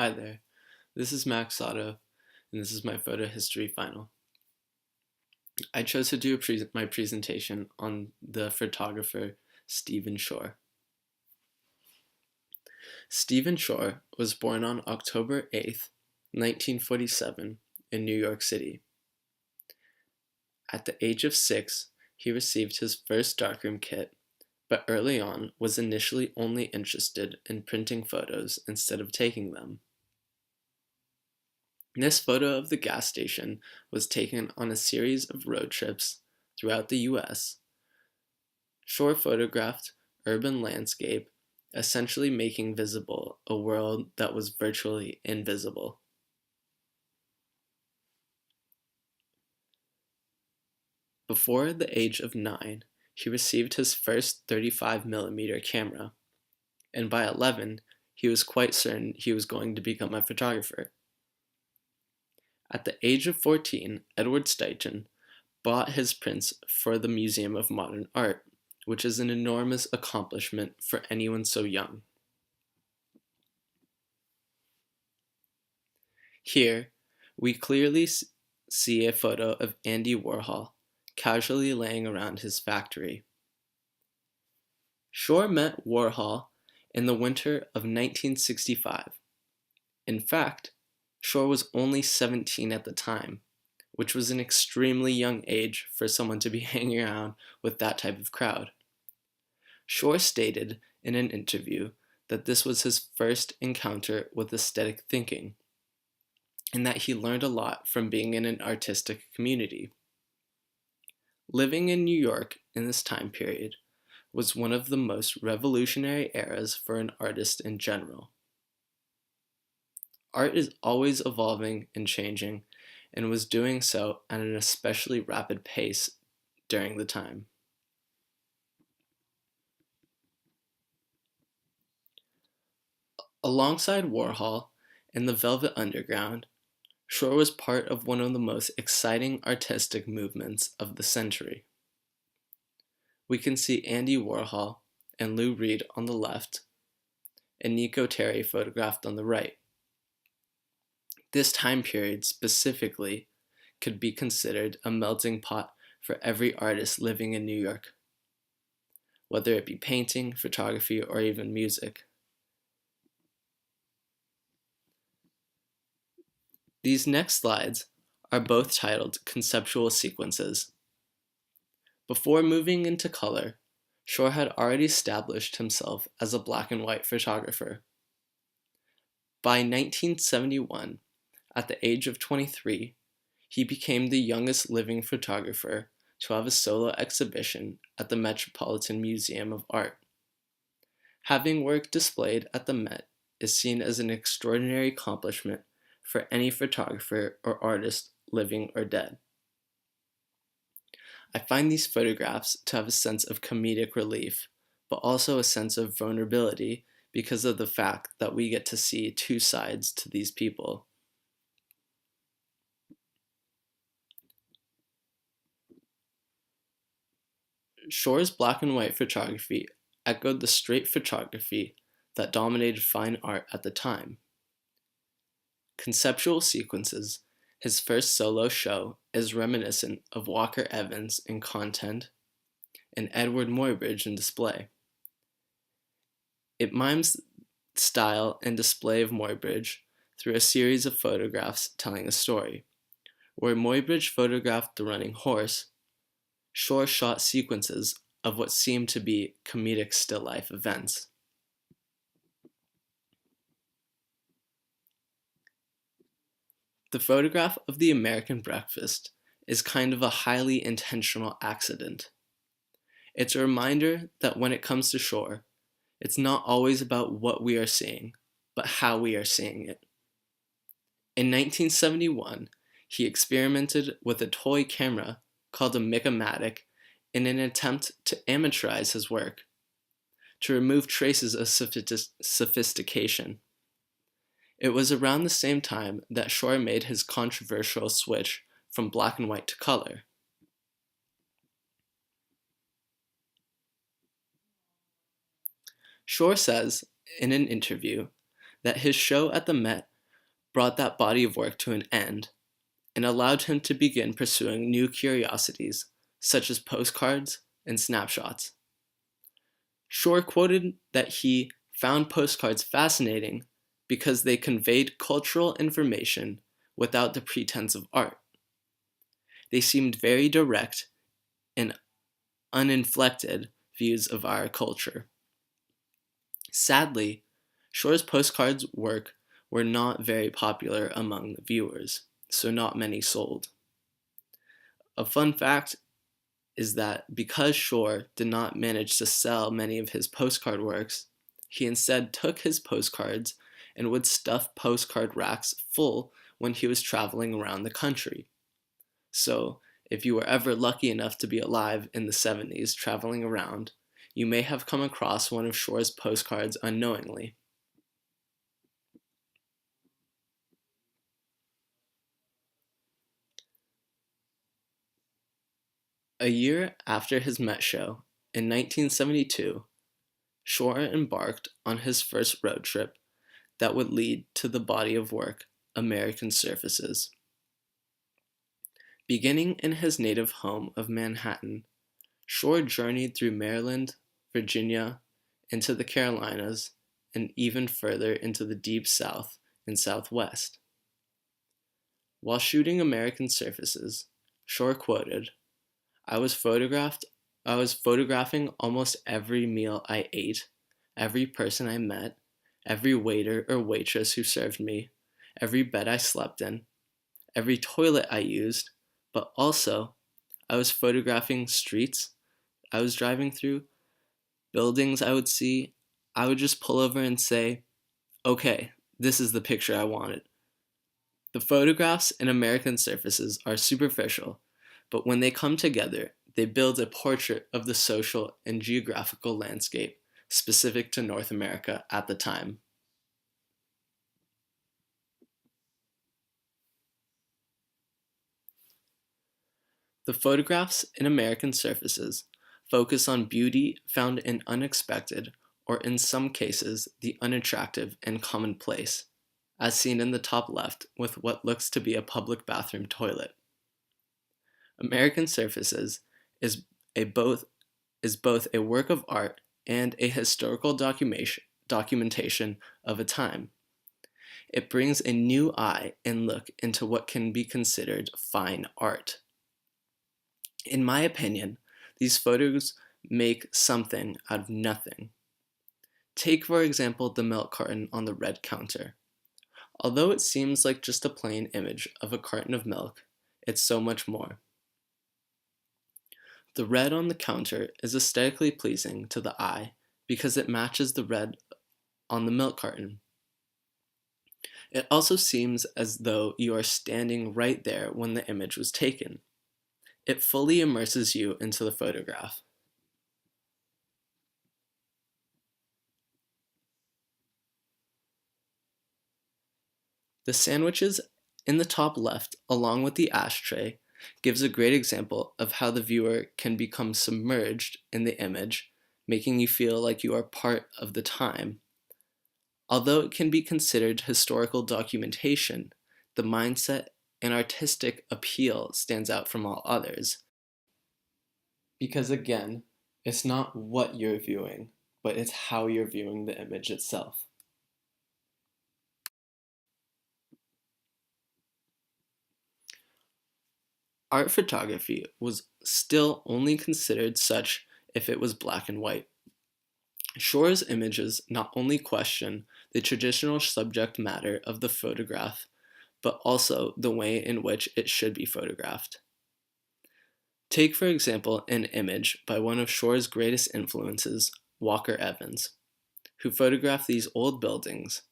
Hi there, this is Max Sato, and this is my photo history final. I chose to do my presentation on the photographer Stephen Shore. Stephen Shore was born on October 8th, 1947, in New York City. At the age of 6, he received his first darkroom kit, but early on was initially only interested in printing photos instead of taking them. This photo of the gas station was taken on a series of road trips throughout the US. Shore photographed urban landscape, essentially making visible a world that was virtually invisible. Before the age of 9, he received his first 35mm camera, and by 11, he was quite certain he was going to become a photographer. At the age of 14, Edward Steichen bought his prints for the Museum of Modern Art, which is an enormous accomplishment for anyone so young. Here, we clearly see a photo of Andy Warhol casually laying around his factory. Shore met Warhol in the winter of 1965. In fact, Shore was only 17 at the time, which was an extremely young age for someone to be hanging around with that type of crowd. Shore stated in an interview that this was his first encounter with aesthetic thinking, and that he learned a lot from being in an artistic community. Living in New York in this time period was one of the most revolutionary eras for an artist in general. Art is always evolving and changing, and was doing so at an especially rapid pace during the time. Alongside Warhol and the Velvet Underground, Shore was part of one of the most exciting artistic movements of the century. We can see Andy Warhol and Lou Reed on the left, and Nico Terry photographed on the right. This time period specifically could be considered a melting pot for every artist living in New York, whether it be painting, photography, or even music. These next slides are both titled Conceptual Sequences. Before moving into color, Shore had already established himself as a black and white photographer. By 1971, at the age of 23, he became the youngest living photographer to have a solo exhibition at the Metropolitan Museum of Art. Having work displayed at the Met is seen as an extraordinary accomplishment for any photographer or artist, living or dead. I find these photographs to have a sense of comedic relief, but also a sense of vulnerability because of the fact that we get to see two sides to these people. Shore's black and white photography echoed the straight photography that dominated fine art at the time. Conceptual Sequences, his first solo show, is reminiscent of Walker Evans in content and Edward Muybridge in display. It mimes style and display of Muybridge through a series of photographs telling a story. Where Muybridge photographed the running horse, Shore shot sequences of what seemed to be comedic still life events. The photograph of the American breakfast is kind of a highly intentional accident. It's a reminder that when it comes to Shore, it's not always about what we are seeing, but how we are seeing it. In 1971, he experimented with a toy camera called a Micromatic in an attempt to amateurize his work, to remove traces of sophistication. It was around the same time that Shore made his controversial switch from black and white to color. Shore says in an interview that his show at the Met brought that body of work to an end and allowed him to begin pursuing new curiosities, such as postcards and snapshots. Shore quoted that he found postcards fascinating because they conveyed cultural information without the pretense of art. They seemed very direct and uninflected views of our culture. Sadly, Shore's postcards work were not very popular among the viewers, so not many sold. A fun fact is that because Shore did not manage to sell many of his postcard works, he instead took his postcards and would stuff postcard racks full when he was traveling around the country. So, if you were ever lucky enough to be alive in the 70s traveling around, you may have come across one of Shore's postcards unknowingly. A year after his Met show, in 1972, Shore embarked on his first road trip that would lead to the body of work, American Surfaces. Beginning in his native home of Manhattan, Shore journeyed through Maryland, Virginia, into the Carolinas, and even further into the Deep South and Southwest. While shooting American Surfaces, Shore quoted, I was photographing almost every meal I ate, every person I met, every waiter or waitress who served me, every bed I slept in, every toilet I used, but also I was photographing streets I was driving through, buildings I would see. I would just pull over and say, okay, this is the picture I wanted. The photographs in American Surfaces are superficial, but when they come together, they build a portrait of the social and geographical landscape specific to North America at the time. The photographs in American Surfaces focus on beauty found in unexpected, or in some cases, the unattractive and commonplace, as seen in the top left with what looks to be a public bathroom toilet. American Surfaces is both a work of art and a historical documentation of a time. It brings a new eye and look into what can be considered fine art. In my opinion, these photos make something out of nothing. Take, for example, the milk carton on the red counter. Although it seems like just a plain image of a carton of milk, it's so much more. The red on the counter is aesthetically pleasing to the eye because it matches the red on the milk carton. It also seems as though you are standing right there when the image was taken. It fully immerses you into the photograph. The sandwiches in the top left, along with the ashtray, gives a great example of how the viewer can become submerged in the image, making you feel like you are part of the time. Although it can be considered historical documentation, the mindset and artistic appeal stands out from all others. Because again, it's not what you're viewing, but it's how you're viewing the image itself. Art photography was still only considered such if it was black and white. Shore's images not only question the traditional subject matter of the photograph, but also the way in which it should be photographed. Take, for example, an image by one of Shore's greatest influences, Walker Evans, who photographed these old buildings,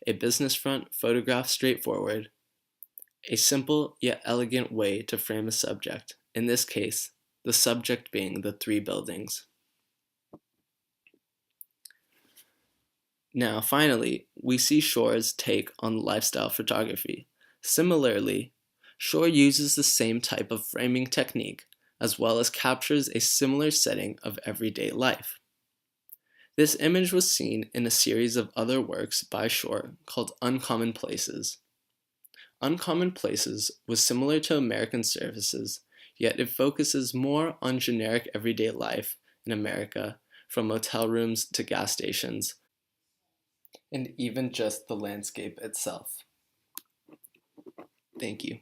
a business front photographed straightforward, a simple yet elegant way to frame a subject, in this case, the subject being the three buildings. Now, finally, we see Shore's take on lifestyle photography. Similarly, Shore uses the same type of framing technique, as well as captures a similar setting of everyday life. This image was seen in a series of other works by Shore called Uncommon Places. Uncommon Places was similar to American Services, yet it focuses more on generic everyday life in America, from motel rooms to gas stations, and even just the landscape itself. Thank you.